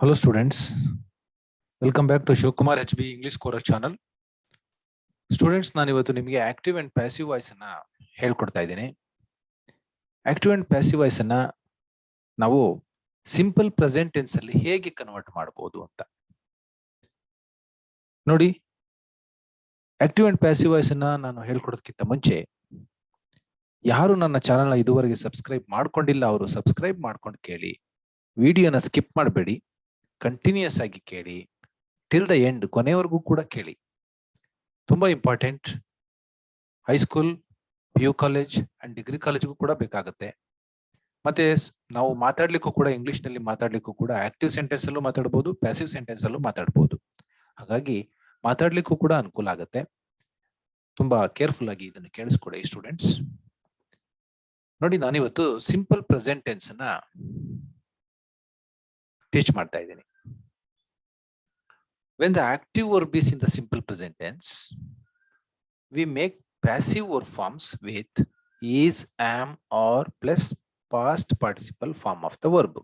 Hello students, welcome back to Shivakumar HB English Course channel. Students, ನಾನು ಇವತ್ತು ನಿಮಗೆ active and passive voice ಅನ್ನ ಹೇಳ್ಕೊಡ್ತಾ ಇದ್ದೀನಿ. ಆಕ್ಟಿವ್ ಅಂಡ್ ಪ್ಯಾಸಿವ್ ವಾಯ್ಸ್ ಅನ್ನ ನಾವು ಸಿಂಪಲ್ ಪ್ರೆಸೆಂಟ್ ಟೆನ್ಸ್ ಅಲ್ಲಿ ಹೇಗೆ ಕನ್ವರ್ಟ್ ಮಾಡಬಹುದು ಅಂತ ನೋಡಿ. ಆಕ್ಟಿವ್ ಅಂಡ್ ಪ್ಯಾಸಿವ್ ವಾಯ್ಸ್ ಅನ್ನ ನಾನು ಹೇಳ್ಕೊಡೋದಕ್ಕಿಂತ ಮುಂಚೆ ಯಾರು ನನ್ನ ಚಾನೆಲ್ನ ಇದುವರೆಗೆ ಸಬ್ಸ್ಕ್ರೈಬ್ ಮಾಡ್ಕೊಂಡಿಲ್ಲ ಅವರು ಸಬ್ಸ್ಕ್ರೈಬ್ ಮಾಡ್ಕೊಂಡು ಕೇಳಿ, ವಿಡಿಯೋನ ಸ್ಕಿಪ್ ಮಾಡಬೇಡಿ, ಕಂಟಿನ್ಯೂಸ್ ಆಗಿ ಕೇಳಿ, ಟಿಲ್ ದ ಎಂಡ್ ಕೊನೆವರೆಗೂ ಕೂಡ ಕೇಳಿ. ತುಂಬಾ important. High school, PU college and degree ಕಾಲೇಜ್ಗೂ ಕೂಡ ಬೇಕಾಗುತ್ತೆ. ಮತ್ತೆ ನಾವು ಮಾತಾಡ್ಲಿಕ್ಕೂ ಕೂಡ ಇಂಗ್ಲಿಷ್ ನಲ್ಲಿ ಮಾತಾಡ್ಲಿಕ್ಕೂ ಕೂಡ ಆಕ್ಟಿವ್ ಸೆಂಟೆನ್ಸ್ ಅಲ್ಲೂ ಮಾತಾಡ್ಬೋದು, ಪ್ಯಾಸಿವ್ ಸೆಂಟೆನ್ಸ್ ಅಲ್ಲೂ ಮಾತಾಡ್ಬೋದು. ಹಾಗಾಗಿ ಮಾತಾಡ್ಲಿಕ್ಕೂ ಕೂಡ ಅನುಕೂಲ ಆಗುತ್ತೆ. ತುಂಬಾ ಕೇರ್ಫುಲ್ ಆಗಿ ಇದನ್ನು ಕೇಳಿಸ್ಕೊಡಿ ಸ್ಟೂಡೆಂಟ್ಸ್. ನೋಡಿ, ನಾನಿವತ್ತು ಸಿಂಪಲ್ ಪ್ರೆಸೆಂಟ್ ಟೆನ್ಸ್ ಅನ್ನ ಟೀಚ್ ಮಾಡ್ತಾ ಇದ್ದೀನಿ. When the active verb is in the simple present tense, we make passive verb forms with is, am, or plus past participle form of the verb.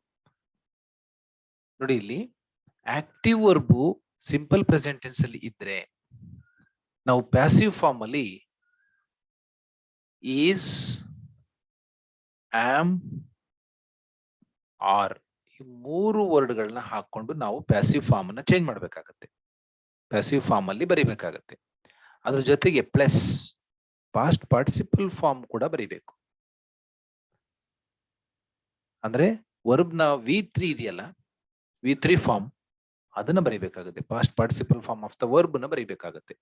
ನೋಡಿ, ಇಲ್ಲಿ active verb simple present tense ಅಲ್ಲಿ ಇದ್ರೆ ನಾವು passive form ಅಲ್ಲಿ is, am, or ಈ ಮೂರು ವರ್ಡ್ಗಳನ್ನ ಹಾಕೊಂಡು ನಾವು ಪ್ಯಾಸಿವ್ ಫಾರ್ಮ್ ಅನ್ನ ಚೇಂಜ್ ಮಾಡ್ಬೇಕಾಗತ್ತೆ. ಪ್ಯಾಸಿವ್ ಫಾರ್ಮ್ ಅಲ್ಲಿ ಬರಿಬೇಕಾಗತ್ತೆ. ಅದ್ರ ಜೊತೆಗೆ ಪ್ಲಸ್ ಪಾಸ್ಟ್ ಪಾರ್ಟಿಸಿಪಲ್ ಫಾರ್ಮ್ ಕೂಡ ಬರಿಬೇಕು. ಅಂದ್ರೆ ವರ್ಬ್ ನ V3 ಇದೆಯಲ್ಲ, V3 ಫಾರ್ಮ್ ಅದನ್ನ ಬರಿಬೇಕಾಗುತ್ತೆ. Past participle form of the verb ನ ಬರಿಬೇಕಾಗುತ್ತೆ.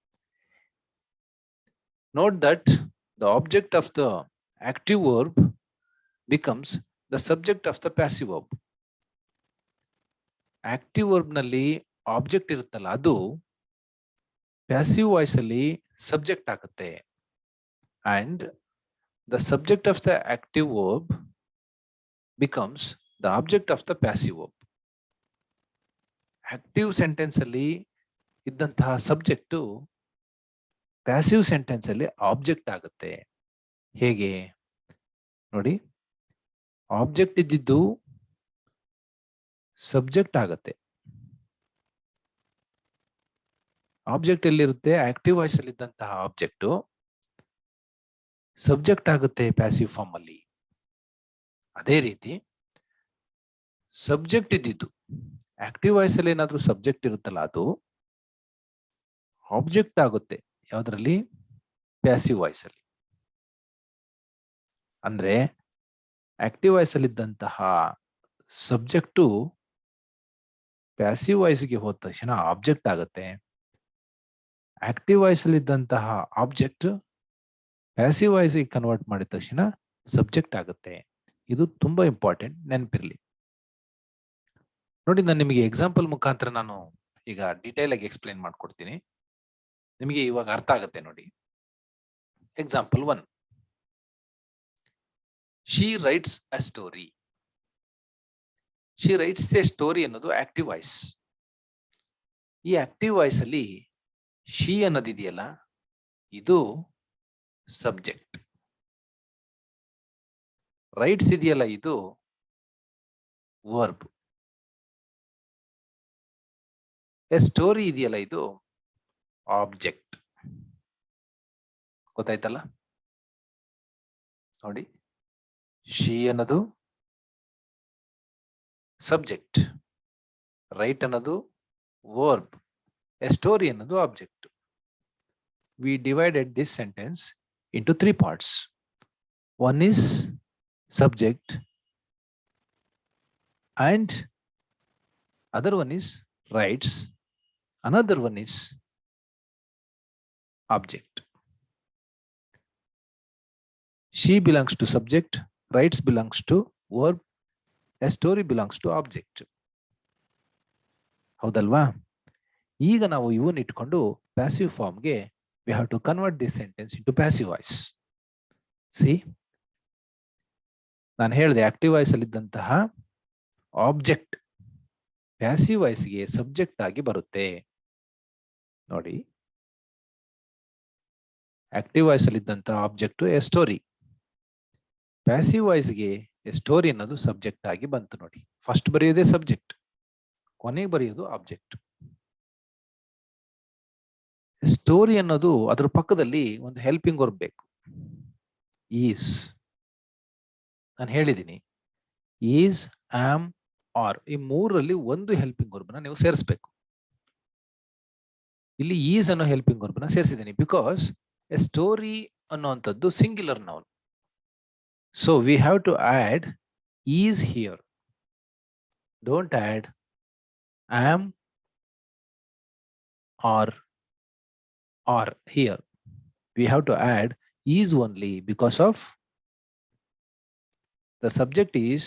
Note that the object of the active verb becomes the subject of the passive verb. Active verb ನಲ್ಲಿ ಆಬ್ಜೆಕ್ಟ್ ಇರುತ್ತಲ್ಲ, ಅದು ಪ್ಯಾಸಿವ್ ವಾಯ್ಸ್ ಅಲ್ಲಿ ಸಬ್ಜೆಕ್ಟ್ ಆಗುತ್ತೆ. And the subject of the active verb becomes the object of the passive verb. Active sentence ಅಲ್ಲಿ ಇದ್ದಂತಹ subject passive sentence ಅಲ್ಲಿ object ಆಗುತ್ತೆ. ಹೇಗೆ ನೋಡಿ, ಆಬ್ಜೆಕ್ಟ್ ಇದ್ದಿದ್ದು ಸಬ್ಜೆಕ್ಟ್ ಆಗತ್ತೆ. ಆಬ್ಜೆಕ್ಟ್ ಎಲ್ಲಿರುತ್ತೆ? ಆಕ್ಟಿವ್ ವಾಯ್ಸ್ ಅಲ್ಲಿ ಇದ್ದಂತಹ ಆಬ್ಜೆಕ್ಟ್ ಸಬ್ಜೆಕ್ಟ್ ಆಗುತ್ತೆ ಪ್ಯಾಸಿವ್ ಫಾರ್ಮ್ ಅಲ್ಲಿ. ಅದೇ ರೀತಿ ಸಬ್ಜೆಕ್ಟ್ ಇದ್ದಿದ್ದು ಆಕ್ಟಿವ್ ವಾಯ್ಸ್ ಅಲ್ಲಿ ಏನಾದ್ರೂ ಸಬ್ಜೆಕ್ಟ್ ಇರುತ್ತಲ್ಲ, ಅದು ಆಬ್ಜೆಕ್ಟ್ ಆಗುತ್ತೆ ಯಾವ್ದ್ರಲ್ಲಿ? ಪ್ಯಾಸಿವ್ ವಾಯ್ಸ್ ಅಲ್ಲಿ. ಅಂದ್ರೆ ಆಕ್ಟಿವ್ ವಾಯ್ಸ್ ಅಲ್ಲಿ ಇದ್ದಂತಹ ಸಬ್ಜೆಕ್ಟು ಪ್ಯಾಸಿವ್ ವಾಯ್ಸ್ಗೆ ಹೋದ ತಕ್ಷಣ ಆಬ್ಜೆಕ್ಟ್ ಆಗುತ್ತೆ. ಆಕ್ಟಿವ್ ವಾಯ್ಸ್ ಅಲ್ಲಿ ಇದ್ದಂತಹ ಆಬ್ಜೆಕ್ಟ್ ಪ್ಯಾಸಿವ್ ವಾಯ್ಸ್ಗೆ ಕನ್ವರ್ಟ್ ಮಾಡಿದ ತಕ್ಷಣ ಸಬ್ಜೆಕ್ಟ್ ಆಗುತ್ತೆ. ಇದು ತುಂಬಾ ಇಂಪಾರ್ಟೆಂಟ್, ನೆನಪಿರ್ಲಿ. ನೋಡಿ, ನಾನು ನಿಮಗೆ ಎಕ್ಸಾಂಪಲ್ ಮುಖಾಂತರ ನಾನು ಈಗ ಡೀಟೇಲ್ ಆಗಿ ಎಕ್ಸ್ಪ್ಲೈನ್ ಮಾಡ್ಕೊಡ್ತೀನಿ. ನಿಮಗೆ ಇವಾಗ ಅರ್ಥ ಆಗುತ್ತೆ ನೋಡಿ. Example 1, she writes a story. She writes a story ಅನ್ನೋದು ಆಕ್ಟಿವ್ ವಾಯ್ಸ್. ಈ ಆಕ್ಟಿವ್ ವಾಯ್ಸ್ ಅಲ್ಲಿ ಶಿ ಅನ್ನೋದಿದೆಯಲ್ಲ, ಇದು ಸಬ್ಜೆಕ್ಟ್. ರೈಟ್ಸ್ ಇದೆಯಲ್ಲ, ಇದು ವರ್ಬ್. ಎ ಸ್ಟೋರಿ ಇದೆಯಲ್ಲ, ಇದು ಆಬ್ಜೆಕ್ಟ್. ಗೊತ್ತಾಯ್ತಲ್ಲ? ನೋಡಿ, ಶಿ ಅನ್ನೋದು ಸಬ್ಜೆಕ್ಟ್, ರೈಟ್ ಅನ್ನೋದು ವರ್ಬ್, ಎ ಸ್ಟೋರಿ ಅನ್ನೋದು object. We divided this sentence into 3 parts. One is subject and other one is rights, another one is object. She belongs to subject, rights belongs to verb, a story belongs to object. ಹೌದಲ್ವಾ? ಈಗ ನಾವು ಇವನ್ನ ಇಟ್ಕೊಂಡು passive ಫಾರ್ಮ್ಗೆ we have to convert this sentence into passive voice. See, ನಾನು ಹೇಳಿದೆ active voice ಅಲ್ಲಿ ಇದ್ದಂತಹ ಆಬ್ಜೆಕ್ಟ್ ಪ್ಯಾಸಿವ್ ವಾಯ್ಸ್ಗೆ ಸಬ್ಜೆಕ್ಟ್ ಆಗಿ ಬರುತ್ತೆ. ನೋಡಿ, ಆಕ್ಟಿವ್ ವಾಯ್ಸ್ ಅಲ್ಲಿ ಇದ್ದಂತಹ ಆಬ್ಜೆಕ್ಟ್ ಎ ಸ್ಟೋರಿ, ಪ್ಯಾಸಿವ್ ವಾಯ್ಸ್ಗೆ ಎ ಸ್ಟೋರಿ ಅನ್ನೋದು ಸಬ್ಜೆಕ್ಟ್ ಆಗಿ ಬಂತು. ನೋಡಿ, ಫಸ್ಟ್ ಬರೆಯೋದೇ ಸಬ್ಜೆಕ್ಟ್, ಕೊನೆಗೆ ಬರೆಯೋದು ಆಬ್ಜೆಕ್ಟ್. ಸ್ಟೋರಿ ಅನ್ನೋದು ಅದ್ರ ಪಕ್ಕದಲ್ಲಿ ಒಂದು ಹೆಲ್ಪಿಂಗ್ ವರ್ಬ್ ಬೇಕು. ಈಸ್, ನಾನು ಹೇಳಿದ್ದೀನಿ, ಈಸ್, ಆಮ್, ಆರ್ ಈ ಮೂರಲ್ಲಿ ಒಂದು ಹೆಲ್ಪಿಂಗ್ ವರ್ಬ್ನ ನೀವು ಸೇರಿಸಬೇಕು. ಇಲ್ಲಿ ಈಸ್ ಅನ್ನೋ ಹೆಲ್ಪಿಂಗ್ ವರ್ಬ್ನ ಸೇರಿಸಿದ್ದೀನಿ ಬಿಕಾಸ್ ಎ ಸ್ಟೋರಿ ಅನ್ನುವಂಥದ್ದು singular noun. So we have to add is here. Don't add am are here. We have to add is only because of the subject is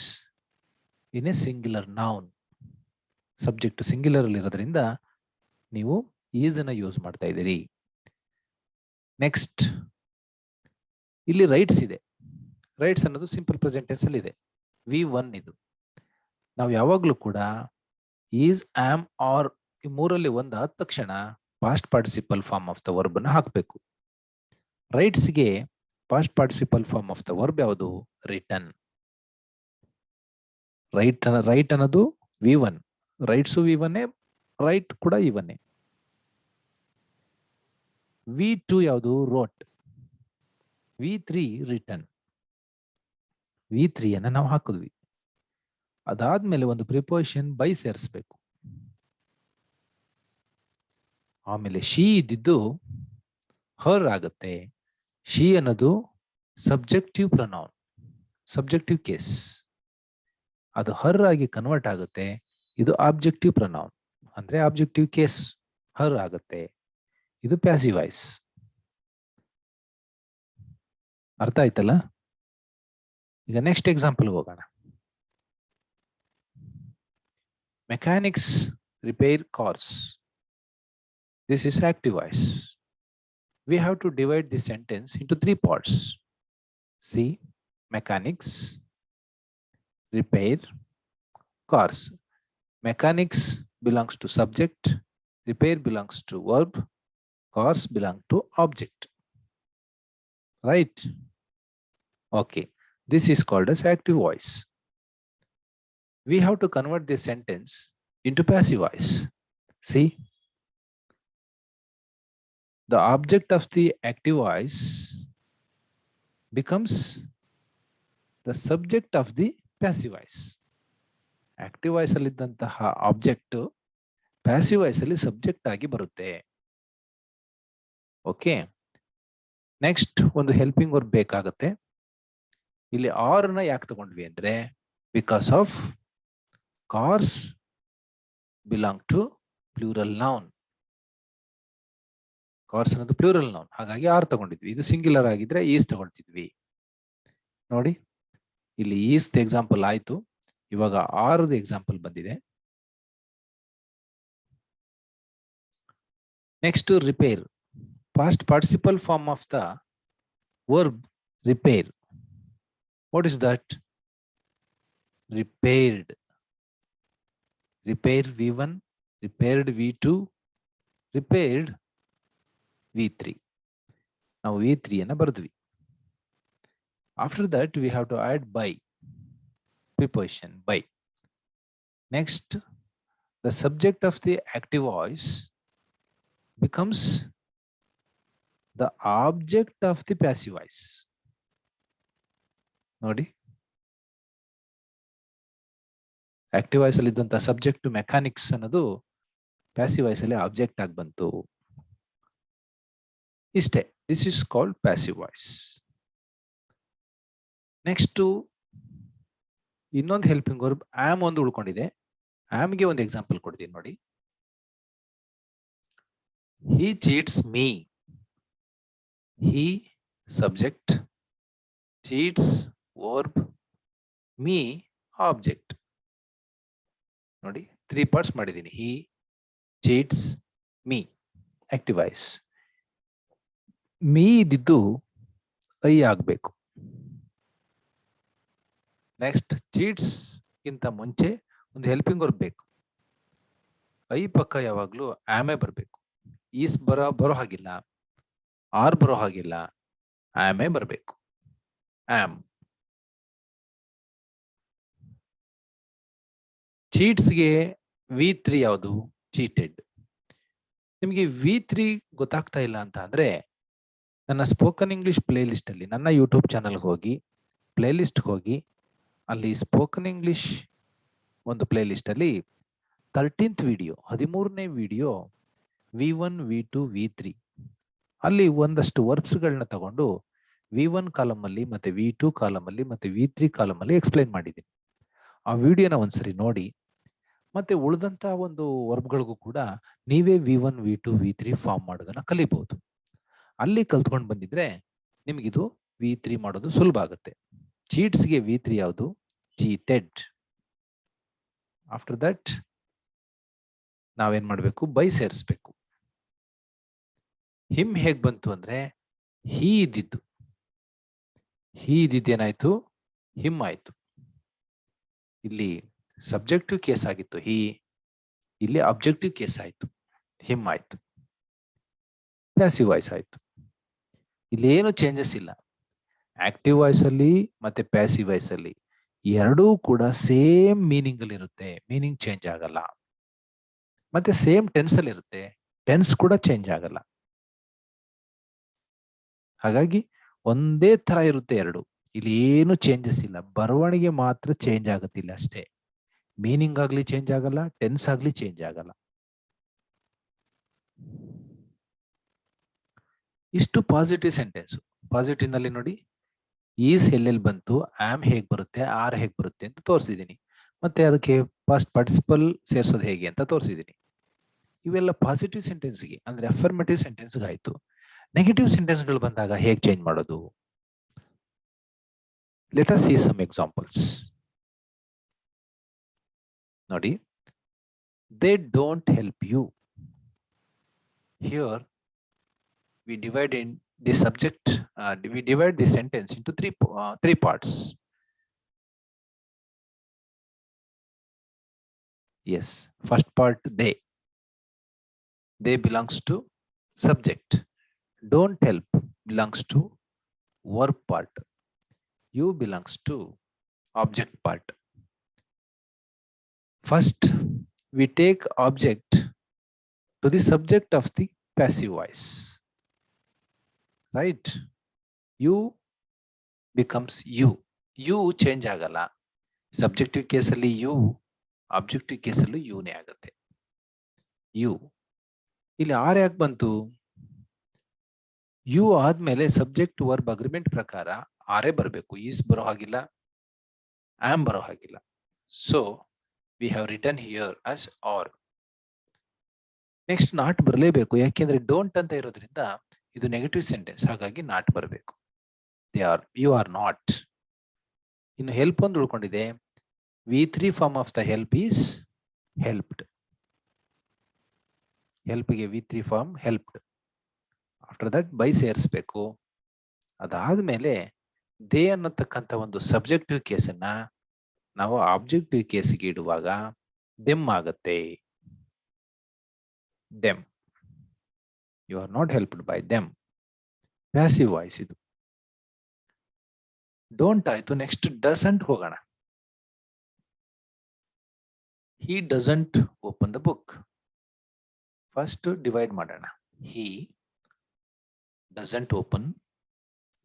in a singular noun. Subject to singular ಅಲ್ಲಿ ಇರೋದ್ರಿಂದ ನೀವು is ಅನ್ನ use ಮಾಡ್ತಾ ಇದ್ದೀರಿ. Next, ಇಲ್ಲಿ rights ಇದೆ. Rights ಅನ್ನೋದು simple present tense ಅಲ್ಲಿ ಇದೆ. V1 ಇದು. ನಾವು ಯಾವಾಗಲೂ ಕೂಡ ಈಸ್, ಆಮ್, ಆರ್ ಈ ಮೂರಲ್ಲಿ ಒಂದು ಆದ ತಕ್ಷಣ past participle form of the verb ಅನ್ನು ಹಾಕಬೇಕು. ರೈಟ್ಸ್ಗೆ past participle form of the verb ಯಾವುದು? ರಿಟನ್. ರೈಟ್ ಅನ್ನೋದು V1, ರೈಟ್ಸು V1, ರೈಟ್ ಕೂಡ V1. V2 ಯಾವುದು? ರೋಟ್. V3 return. V3 ಅನ್ನ ನಾವು ಹಾಕಿದ್ವಿ. ಅದಾದ್ಮೇಲೆ ಒಂದು ಪ್ರಿಪೋಸಿಷನ್ ಬೈ ಸೇರಿಸಬೇಕು. ಆಮೇಲೆ ಶಿ ಇದ್ದಿದ್ದು ಹರ್ ಆಗುತ್ತೆ. ಶಿ ಅನ್ನೋದು ಸಬ್ಜೆಕ್ಟಿವ್ ಪ್ರೊನೌನ್, ಸಬ್ಜೆಕ್ಟಿವ್ ಕೇಸ್. ಅದು ಹರ್ ಆಗಿ ಕನ್ವರ್ಟ್ ಆಗುತ್ತೆ. ಇದು ಆಬ್ಜೆಕ್ಟಿವ್ ಪ್ರೊನೌನ್ ಅಂದ್ರೆ ಆಬ್ಜೆಕ್ಟಿವ್ ಕೇಸ್ ಹರ್ ಆಗುತ್ತೆ. ಇದು ಪ್ಯಾಸಿವ್ ವಾಯ್ಸ್. ಅರ್ಥ ಆಯ್ತಲ್ಲ? ಈಗ ನೆಕ್ಸ್ಟ್ ಎಕ್ಸಾಂಪಲ್ ಹೋಗೋಣ. Mechanics repair cars. This is active voice. We have to divide this sentence into 3 parts. See, mechanics repair cars. Mechanics belongs to subject, repair belongs to verb, cars belong to object. Right? Okay. This is called as active voice. We have to convert this sentence into passive voice. See, the object of the active voice becomes the subject of the passive voice. Active voice ಅಲ್ಲಿ ಇದ್ದಂತಹ object passive voice ಅಲ್ಲಿ subject ಆಗಿ ಬರುತ್ತೆ. Okay, next ಒಂದು helping verb ಬೇಕಾಗುತ್ತೆ. ಇಲ್ಲಿ are ನ ಯಾಕೆ ತಗೊಂಡ್ವಿ ಅಂದ್ರೆ because of cars belong to plural noun. Cars ಅನ್ನೋದು ಪ್ಲೂರಲ್ ನೌನ್, ಹಾಗಾಗಿ ಆರ್ ತಗೊಂಡಿದ್ವಿ. ಇದು ಸಿಂಗ್ಯುಲರ್ ಆಗಿದ್ರೆ ಈಸ್ ತಗೊಳ್ತಿದ್ವಿ. ನೋಡಿ, ಇಲ್ಲಿ ಈಸ್ ಎಕ್ಸಾಂಪಲ್ ಆಯ್ತು. ಇವಾಗ ಆರ್ ಎಕ್ಸಾಂಪಲ್ ಬಂದಿದೆ. Next repair. Past participle form of the verb repair. What is that? Repaired. Repair V1, repaired V2, repaired V3. ನಾವು V3 ಅನ್ನ ಬರೆದ್ವಿ. After that we have to add by, preposition by. Next, the subject of the active voice becomes the object of the passive voice. ನೋಡಿ, active voice ಅಲ್ಲಿ ಇದ್ದಂತ subject mechanics ಅನ್ನೋದು passive voice ಅಲ್ಲಿ object ಆಗಿ ಬಂತು. ಇಷ್ಟೇ. This is called passive voice. Next ಇನ್ನೊಂದು helping verb am ಒಂದು ಉಳ್ಕೊಂಡಿದೆ. ಆಮ್ಗೆ ಒಂದು ಎಕ್ಸಾಂಪಲ್ ಕೊಡ್ತೀನಿ ನೋಡಿ. He cheats me. He subject, cheats verb, me object. ನೋಡಿ, 3 ಪಾರ್ಟ್ಸ್ ಮಾಡಿದ್ದೀನಿ. He cheats me, active voice. Me ಇದ್ದಿದ್ದು ಐ ಆಗ್ಬೇಕು. ನೆಕ್ಸ್ಟ್, ಚೀಟ್ಸ್ ಗಿಂತ ಮುಂಚೆ ಒಂದು ಹೆಲ್ಪಿಂಗ್ ವರ್ಬ್ ಬೇಕು. ಐ ಪಕ್ಕ ಯಾವಾಗ್ಲೂ ಆಮೆ ಬರಬೇಕು. ಈಸ್ ಬರೋ ಹಾಗಿಲ್ಲ, ಆರ್ ಬರೋ ಹಾಗಿಲ್ಲ, ಆಮೆ ಬರಬೇಕು. ಆಮ್. ಚೀಟ್ಸ್ಗೆ V3 ಯಾವುದು? ಚೀಟೆಡ್. ನಿಮಗೆ V3 ಗೊತ್ತಾಗ್ತಾ ಇಲ್ಲ ಅಂತ ಅಂದ್ರೆ ನನ್ನ ಸ್ಪೋಕನ್ ಇಂಗ್ಲಿಷ್ ಪ್ಲೇ ಲಿಸ್ಟ್ ಅಲ್ಲಿ, ನನ್ನ ಯೂಟ್ಯೂಬ್ ಚಾನಲ್ಗೆ ಹೋಗಿ ಪ್ಲೇ ಲಿಸ್ಟ್ ಹೋಗಿ ಅಲ್ಲಿ ಸ್ಪೋಕನ್ ಇಂಗ್ಲಿಷ್ ಒಂದು ಪ್ಲೇ ಲಿಸ್ಟ್ ಅಲ್ಲಿ 13th video, 13ನೇ video V1, V2, V3 ಅಲ್ಲಿ ಒಂದಷ್ಟು ವರ್ಬ್ಸ್ಗಳನ್ನ ತಗೊಂಡು V1 ಕಾಲಮ್ ಅಲ್ಲಿ ಮತ್ತೆ V2 ಕಾಲಮ್ ಅಲ್ಲಿ ಮತ್ತೆ V3 ಕಾಲಮ್ ಅಲ್ಲಿ ಎಕ್ಸ್ಪ್ಲೈನ್ ಮಾಡಿದ್ದೀನಿ. ಆ ವಿಡಿಯೋನ ಒಂದ್ಸರಿ ನೋಡಿ. ಮತ್ತೆ ಉಳಿದಂತ ಒಂದು ವರ್ಬ್ಗಳಿಗೂ ಕೂಡ ನೀವೇ V1, V2, V3 ಫಾರ್ಮ್ ಮಾಡೋದನ್ನ ಕಲಿಬಹುದು. ಅಲ್ಲಿ ಕಲ್ತ್ಕೊಂಡು ಬಂದಿದ್ರೆ ನಿಮ್ಗಿದು V3 ಮಾಡೋದು ಸುಲಭ ಆಗುತ್ತೆ. ಚೀಟ್ಸ್ಗೆ V3 ಯಾವುದು? ಚೀಟೆಡ್. ಆಫ್ಟರ್ ದಟ್ ನಾವೇನ್ ಮಾಡ್ಬೇಕು? ಬೈ ಸೇರಿಸ್ಬೇಕು. ಹಿಮ್ ಹೇಗ್ ಬಂತು ಅಂದ್ರೆ ಹೀ ಇದ್ದಿದ್ದು, ಹೀ ಇದ್ದಿದ್ದೇನಾಯ್ತು? ಹಿಮ್ ಆಯ್ತು. ಇಲ್ಲಿ ಸಬ್ಜೆಕ್ಟಿವ್ ಕೇಸ್ ಆಗಿತ್ತು ಹೀ, ಇಲ್ಲಿ ಅಬ್ಜೆಕ್ಟಿವ್ ಕೇಸ್ ಆಯ್ತು, ಹಿಮ್ ಆಯ್ತು. ಪ್ಯಾಸಿವ್ ವಾಯ್ಸ್ ಆಯ್ತು. ಇಲ್ಲಿ ಏನು ಚೇಂಜಸ್ ಇಲ್ಲ. ಆಕ್ಟಿವ್ ವಾಯ್ಸ್ ಅಲ್ಲಿ ಮತ್ತೆ ಪ್ಯಾಸಿವ್ ವಾಯ್ಸ್ ಅಲ್ಲಿ ಎರಡೂ ಕೂಡ ಸೇಮ್ ಮೀನಿಂಗ್ ಅಲ್ಲಿ ಇರುತ್ತೆ, ಮೀನಿಂಗ್ ಚೇಂಜ್ ಆಗಲ್ಲ. ಮತ್ತೆ ಸೇಮ್ ಟೆನ್ಸ್ ಅಲ್ಲಿ ಇರುತ್ತೆ, ಟೆನ್ಸ್ ಕೂಡ ಚೇಂಜ್ ಆಗಲ್ಲ. ಹಾಗಾಗಿ ಒಂದೇ ತರ ಇರುತ್ತೆ ಎರಡು. ಇಲ್ಲಿ ಏನು ಚೇಂಜಸ್ ಇಲ್ಲ, ಬರವಣಿಗೆ ಮಾತ್ರ ಚೇಂಜ್ ಆಗುತ್ತಿಲ್ಲ ಅಷ್ಟೇ. ಮೀನಿಂಗ್ ಆಗ್ಲಿ ಚೇಂಜ್ ಆಗಲ್ಲ, ಟೆನ್ಸ್ ಆಗ್ಲಿ ಚೇಂಜ್ ಆಗಲ್ಲ. ಇಷ್ಟು ಪಾಸಿಟಿವ್ ಸೆಂಟೆನ್ಸ್. ಪಾಸಿಟಿವ್ ನಲ್ಲಿ ನೋಡಿ, ಈಸ್ ಎಲ್ಲೆಲ್ಲಿ ಬಂತು, ಆಮ್ ಹೇಗ್ ಬರುತ್ತೆ, ಆರ್ ಹೇಗ್ ಬರುತ್ತೆ ಅಂತ ತೋರಿಸಿದೀನಿ. ಮತ್ತೆ ಅದಕ್ಕೆ ಪಾಸ್ಟ್ ಪಾರ್ಟಿಸಿಪಲ್ ಸೇರಿಸೋದು ಹೇಗೆ ಅಂತ ತೋರಿಸಿದೀನಿ. ಇವೆಲ್ಲ ಪಾಸಿಟಿವ್ ಸೆಂಟೆನ್ಸ್ಗೆ ಅಂದ್ರೆ ಅಫರ್ಮೇಟಿವ್ ಸೆಂಟೆನ್ಸ್ಗೆ ಆಯ್ತು. ನೆಗೆಟಿವ್ ಸೆಂಟೆನ್ಸ್ಗಳು ಬಂದಾಗ ಹೇಗೆ ಚೇಂಜ್ ಮಾಡೋದು? Let us see some examples. ನೋಡಿ, they don't help you. Here we divide in the subject, we divide the sentence into three parts. Yes, first part, they belongs to subject. Don't help belongs to verb part. You belongs to object part. First we take object to the subject of the passive voice, right? You becomes you. You change ಆಗಲ್ಲ. Subjective ಕೇಸಲ್ಲಿ you, objective ಕೇಸಲ್ಲಿ ಯುನೇ ಆಗುತ್ತೆ. You. ಇಲ್ಲಿ R ಯಾಕೆ ಬಂತು? You ಆದ್ಮೇಲೆ subject verb agreement ಪ್ರಕಾರ ಆರೇ ಬರಬೇಕು. ಈಸ್ ಬರೋ ಹಾಗಿಲ್ಲ, ಆಮ್ ಬರೋ ಹಾಗಿಲ್ಲ. So we have written here as are. Next not ಬರಲೇಬೇಕು, ಯಾಕೆಂದ್ರೆ ಡೋಂಟ್ ಅಂತ ಇರೋದ್ರಿಂದ ಇದು ನೆಗೆಟಿವ್ ಸೆಂಟೆನ್ಸ್, ಹಾಗಾಗಿ ನಾಟ್ ಬರಬೇಕು. They are, you are not. ಇನ್ನು ಹೆಲ್ಪ್ ಒಂದು ಉಳ್ಕೊಂಡಿದೆ. V3 form of the help is helped. ಹೆಲ್ಪ್ಗೆ V3 form helped. After that by ಸೇರಿಸ್ಬೇಕು. ಅದಾದ್ಮೇಲೆ ದೇ ಅನ್ನತಕ್ಕಂಥ ಒಂದು ಸಬ್ಜೆಕ್ಟಿವ್ ಕೇಸನ್ನ ನಾವು ಆಬ್ಜೆಕ್ಟಿವ್ ಕೇಸ್ಗೆ ಇಡುವಾಗ ದೆಮ್ ಆಗತ್ತೆ. Them. You are not helped by them. Passive voice ಇದು. ಡೋಂಟ್ ಆಯ್ತು. ನೆಕ್ಸ್ಟ್ ಡಸಂಟ್ ಹೋಗೋಣ. He doesn't open the book. First divide ಮಾಡೋಣ. He doesn't open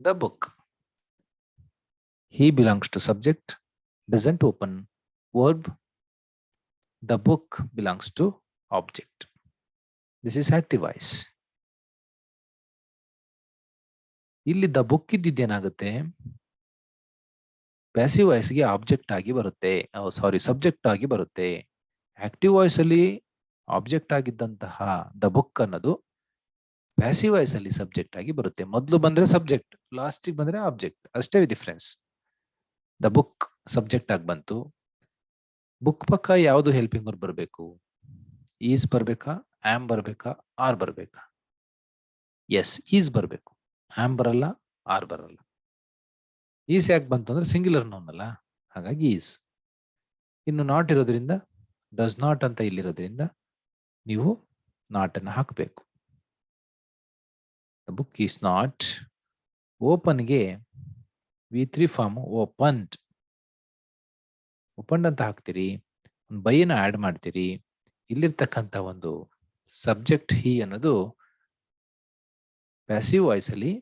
the book. He belongs to subject, doesn't open verb. The book belongs to object. This is active voice. ಇಲ್ಲಿ the book ಇದ್ದಿದ್ದೇನಾಗುತ್ತೆ? Passive ವಾಯ್ಸ್ಗೆ object ಆಗಿ ಬರುತ್ತೆ, subject ಆಗಿ ಬರುತ್ತೆ. Active voice ಅಲ್ಲಿ object ಆಗಿದ್ದಂತಹ the book ಅನ್ನೋದು passive voice ಅಲ್ಲಿ subject ಆಗಿ ಬರುತ್ತೆ. ಮೊದಲು ಬಂದ್ರೆ ಸಬ್ಜೆಕ್ಟ್, ಲಾಸ್ಟಿಗೆ ಬಂದ್ರೆ ಆಬ್ಜೆಕ್ಟ್, ಅಷ್ಟೇ ಡಿಫ್ರೆನ್ಸ್. ದ ಬುಕ್ ಸಬ್ಜೆಕ್ಟ್ ಆಗಿ ಬಂತು. ಬುಕ್ ಪಕ್ಕ ಯಾವುದು ಹೆಲ್ಪಿಂಗ್ ವರ್ಬ್ ಬರಬೇಕು? ಈಸ್ ಬರ್ಬೇಕಾ, ಆಮ್ ಬರ್ಬೇಕಾ, ಆರ್ ಬರ್ಬೇಕಾ? ಎಸ್, ಈಸ್ ಬರ್ಬೇಕು. ಆಮ್ ಬರಲ್ಲ, ಆರ್ ಬರಲ್ಲ. ಈಸ್ ಯಾಕೆ ಬಂತು ಅಂದ್ರೆ ಸಿಂಗ್ಯುಲರ್ ನೌನ್ ಅಲ್ಲ, ಹಾಗಾಗಿ ಈಸ್. ಇನ್ನು ನಾಟ್ ಇರೋದ್ರಿಂದ, ಡಸ್ ನಾಟ್ ಅಂತ ಇಲ್ಲಿರೋದ್ರಿಂದ ನೀವು ನಾಟ್ ಅನ್ನು ಹಾಕಬೇಕು. The book is not. ಓಪನ್ಗೆ V3 ಫಾರ್ಮ್ ಓಪನ್ಡ್. ಓಪನ್ಡ್ ಅಂತ ಹಾಕ್ತೀರಿ, ಒಂದು ಬೈನ ಆಡ್ ಮಾಡ್ತೀರಿ, ಇಲ್ಲಿರ್ತಕ್ಕಂಥ ಒಂದು ಸಬ್ಜೆಕ್ಟ್ ಹಿ ಅನ್ನೋದು ಪ್ಯಾಸಿವ್ ವಾಯ್ಸ್ ಅಲ್ಲಿ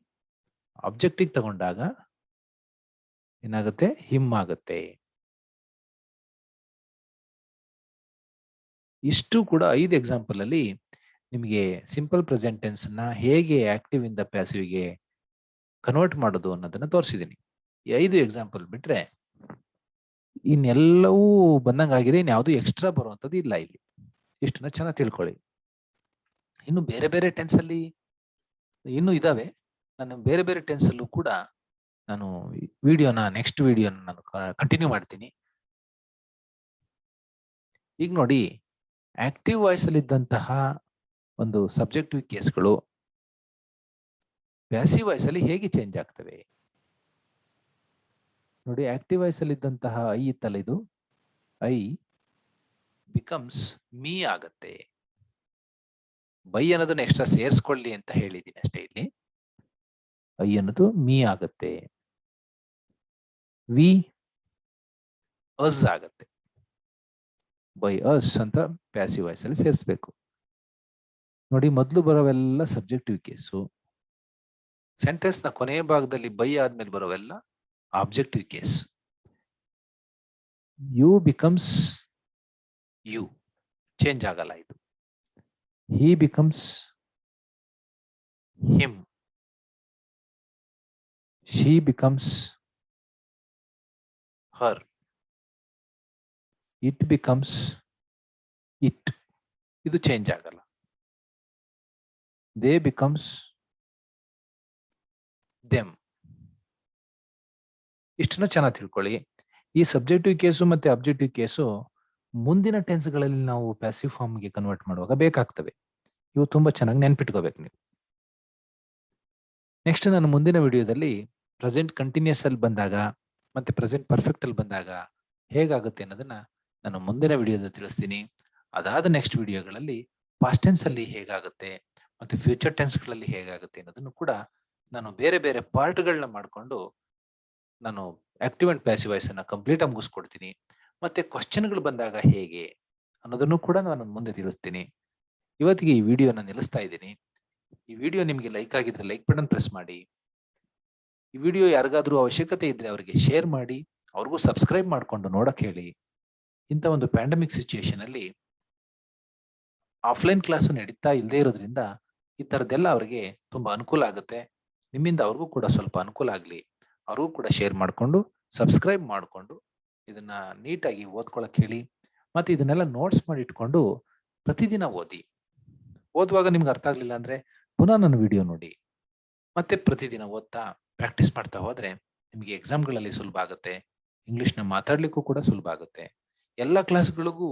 ಆಬ್ಜೆಕ್ಟಿಗೆ ತಗೊಂಡಾಗ ಏನಾಗುತ್ತೆ, ಹಿಮ್ ಆಗುತ್ತೆ. ಇಷ್ಟು ಕೂಡ 5 ಎಕ್ಸಾಂಪಲ್ ಅಲ್ಲಿ ನಿಮಗೆ ಸಿಂಪಲ್ ಪ್ರೆಸೆಂಟ್ ಟೆನ್ಸ್ ನ ಹೇಗೆ ಆಕ್ಟಿವ್ ಇಂದ ಪ್ಯಾಸಿವ್ಗೆ ಕನ್ವರ್ಟ್ ಮಾಡೋದು ಅನ್ನೋದನ್ನ ತೋರಿಸಿದ್ದೀನಿ. ಈ 5 ಎಕ್ಸಾಂಪಲ್ ಬಿಟ್ರೆ ಇನ್ನೆಲ್ಲವೂ ಬಂದಂಗಾಗಿದೆ. ಇನ್ಯಾವುದು ಎಕ್ಸ್ಟ್ರಾ ಬರುವಂತದ್ದು ಇಲ್ಲ ಇಲ್ಲಿ. ಇಷ್ಟನ್ನ ಚೆನ್ನಾಗಿ ತಿಳ್ಕೊಳ್ಳಿ. ಇನ್ನು ಬೇರೆ ಬೇರೆ ಟೆನ್ಸ್ ಅಲ್ಲಿ ಇನ್ನೂ ಇದಾವೆ. ನಾನು ಬೇರೆ ಬೇರೆ ಟೆನ್ಸ್ ಅಲ್ಲೂ ಕೂಡ ನಾನು ನೆಕ್ಸ್ಟ್ ವಿಡಿಯೋನ ನಾನು ಕಂಟಿನ್ಯೂ ಮಾಡ್ತೀನಿ. ಈಗ ನೋಡಿ, ಆಕ್ಟಿವ್ ವಾಯ್ಸ್ ಅಲ್ಲಿ ಇದ್ದಂತಹ ಒಂದು ಸಬ್ಜೆಕ್ಟಿವ್ ಕೇಸ್ಗಳು ಪ್ಯಾಸಿವ್ ವಾಯ್ಸ್ ಅಲ್ಲಿ ಹೇಗೆ ಚೇಂಜ್ ಆಗ್ತವೆ ನೋಡಿ. ಆಕ್ಟಿವ್ ವಾಯ್ಸ್ ಅಲ್ಲಿ ಇದ್ದಂತಹ ಐ ಇತ್ತಲ್ಲ, ಇದು ಐ ಬಿಕಮ್ಸ್ ಮೀ ಆಗತ್ತೆ. ಬೈ ಅನ್ನೋದನ್ನ ಎಕ್ಸ್ಟ್ರಾ ಸೇರಿಸ್ಕೊಳ್ಳಿ ಅಂತ ಹೇಳಿದ್ದೀನಿ ಅಷ್ಟೇ. ಇಲ್ಲಿ ಐ ಅನ್ನೋದು ಮೀ ಆಗತ್ತೆ. ವಿ ಅಸ್ ಆಗತ್ತೆ. ಬೈ ಅಸ್ ಅಂತ ಪ್ಯಾಸಿವ್ ವಾಯ್ಸ್ ಅಲ್ಲಿ ಸೇರಿಸ್ಬೇಕು ನೋಡಿ. ಮೊದಲು ಬರೋವೆಲ್ಲ ಸಬ್ಜೆಕ್ಟಿವ್ ಕೇಸು. ಸೆಂಟೆನ್ಸ್ ನ ಕೊನೆಯ ಭಾಗದಲ್ಲಿ ಬೈ ಆದ್ಮೇಲೆ ಬರೋವೆಲ್ಲ objective case. You becomes you, change ಆಗಲ್ಲ ಇದು. he becomes him, she becomes her, it becomes it, ಇದು ಚೇಂಜ್ ಆಗಲ್ಲ. they becomes them. ಇಷ್ಟನ್ನ ಚೆನ್ನಾಗಿ ತಿಳ್ಕೊಳ್ಳಿ. ಈ ಸಬ್ಜೆಕ್ಟಿವ್ ಕೇಸು ಮತ್ತೆ ಅಬ್ಜೆಕ್ಟಿವ್ ಕೇಸು ಮುಂದಿನ ಟೆನ್ಸ್ಗಳಲ್ಲಿ ನಾವು ಪ್ಯಾಸಿವ್ ಫಾರ್ಮ್ಗೆ ಕನ್ವರ್ಟ್ ಮಾಡುವಾಗ ಬೇಕಾಗ್ತವೆ. ಇವು ತುಂಬಾ ಚೆನ್ನಾಗಿ ನೆನ್ಪಿಟ್ಕೋಬೇಕು ನೀವು. ನೆಕ್ಸ್ಟ್ ನಾನು ಮುಂದಿನ ವಿಡಿಯೋದಲ್ಲಿ ಪ್ರೆಸೆಂಟ್ ಕಂಟಿನ್ಯೂಸ್ ಅಲ್ಲಿ ಬಂದಾಗ ಮತ್ತೆ ಪ್ರೆಸೆಂಟ್ ಪರ್ಫೆಕ್ಟ್ ಅಲ್ಲಿ ಬಂದಾಗ ಹೇಗಾಗುತ್ತೆ ಅನ್ನೋದನ್ನ ನಾನು ಮುಂದಿನ ವಿಡಿಯೋದಲ್ಲಿ ತಿಳಿಸ್ತೀನಿ. ಅದಾದ ನೆಕ್ಸ್ಟ್ ವಿಡಿಯೋಗಳಲ್ಲಿ ಪಾಸ್ಟ್ ಟೆನ್ಸ್ ಅಲ್ಲಿ ಹೇಗಾಗುತ್ತೆ ಮತ್ತೆ ಫ್ಯೂಚರ್ ಟೆನ್ಸ್ಗಳಲ್ಲಿ ಹೇಗಾಗುತ್ತೆ ಅನ್ನೋದನ್ನು ಕೂಡ ನಾನು ಬೇರೆ ಬೇರೆ ಪಾರ್ಟ್ಗಳನ್ನ ಮಾಡಿಕೊಂಡು ನಾನು ಆಕ್ಟಿವ್ ಅಂಡ್ ಪ್ಯಾಸಿವ್ ವಾಯ್ಸ್ ಅನ್ನ ಕಂಪ್ಲೀಟ್ ಆಗಿ ಮುಗಿಸ್ಕೊಡ್ತೀನಿ. ಮತ್ತೆ ಕ್ವಶನ್ಗಳು ಬಂದಾಗ ಹೇಗೆ ಅನ್ನೋದನ್ನು ಕೂಡ ನಾನು ಮುಂದೆ ತಿಳಿಸ್ತೀನಿ. ಇವತ್ತಿಗೆ ಈ ವಿಡಿಯೋನ ನಿಲ್ಲಿಸ್ತಾ ಇದ್ದೀನಿ. ಈ ವಿಡಿಯೋ ನಿಮಗೆ ಲೈಕ್ ಆಗಿದ್ರೆ ಲೈಕ್ ಬಟನ್ ಪ್ರೆಸ್ ಮಾಡಿ. ಈ ವಿಡಿಯೋ ಯಾರಿಗಾದ್ರೂ ಅವಶ್ಯಕತೆ ಇದ್ರೆ ಅವರಿಗೆ ಶೇರ್ ಮಾಡಿ, ಅವ್ರಿಗೂ ಸಬ್ಸ್ಕ್ರೈಬ್ ಮಾಡ್ಕೊಂಡು ನೋಡಕ್ ಹೇಳಿ. ಇಂಥ ಒಂದು ಪ್ಯಾಂಡಮಿಕ್ ಸಿಚುಯೇಷನ್ ಅಲ್ಲಿ ಆಫ್ಲೈನ್ ಕ್ಲಾಸು ನಡೀತಾ ಇಲ್ಲದೆ ಇರೋದ್ರಿಂದ ಈ ತರದೆಲ್ಲ ಅವರಿಗೆ ತುಂಬಾ ಅನುಕೂಲ ಆಗುತ್ತೆ. ನಿಮ್ಮಿಂದ ಅವ್ರಿಗೂ ಕೂಡ ಸ್ವಲ್ಪ ಅನುಕೂಲ ಆಗ್ಲಿ. ಅವ್ರಿಗೂ ಕೂಡ ಶೇರ್ ಮಾಡ್ಕೊಂಡು ಸಬ್ಸ್ಕ್ರೈಬ್ ಮಾಡ್ಕೊಂಡು ಇದನ್ನ ನೀಟಾಗಿ ಓದ್ಕೊಳಕ್ ಹೇಳಿ. ಮತ್ತೆ ಇದನ್ನೆಲ್ಲ ನೋಟ್ಸ್ ಮಾಡಿ ಇಟ್ಕೊಂಡು ಪ್ರತಿದಿನ ಓದಿ. ಓದುವಾಗ ನಿಮ್ಗೆ ಅರ್ಥ ಆಗ್ಲಿಲ್ಲ ಅಂದ್ರೆ ಪುನಃ ನನ್ನ ವಿಡಿಯೋ ನೋಡಿ. ಮತ್ತೆ ಪ್ರತಿದಿನ ಓದ್ತಾ ಪ್ರಾಕ್ಟೀಸ್ ಮಾಡ್ತಾ ಹೋದ್ರೆ ನಿಮ್ಗೆ ಎಕ್ಸಾಮ್ಗಳಲ್ಲಿ ಸುಲಭ ಆಗುತ್ತೆ. ಇಂಗ್ಲಿಷ್ನ ಮಾತಾಡ್ಲಿಕ್ಕೂ ಕೂಡ ಸುಲಭ ಆಗುತ್ತೆ. ಎಲ್ಲ ಕ್ಲಾಸ್ಗಳಿಗೂ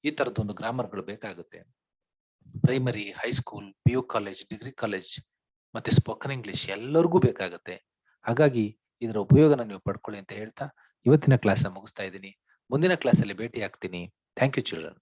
ಈ ತರದೊಂದು ಗ್ರಾಮರ್ಗಳು ಬೇಕಾಗುತ್ತೆ. Primary, high school, PU college, degree college ಮತ್ತೆ ಸ್ಪೋಕನ್ ಇಂಗ್ಲಿಷ್ ಎಲ್ಲರಿಗೂ ಬೇಕಾಗುತ್ತೆ. ಹಾಗಾಗಿ ಇದರ ಉಪಯೋಗನ ನೀವು ಪಡ್ಕೊಳ್ಳಿ ಅಂತ ಹೇಳ್ತಾ ಇವತ್ತಿನ ಕ್ಲಾಸ್ ಮುಗಿಸ್ತಾ ಇದ್ದೀನಿ. ಮುಂದಿನ ಕ್ಲಾಸಲ್ಲಿ ಭೇಟಿ ಆಗ್ತೀನಿ. Thank you children.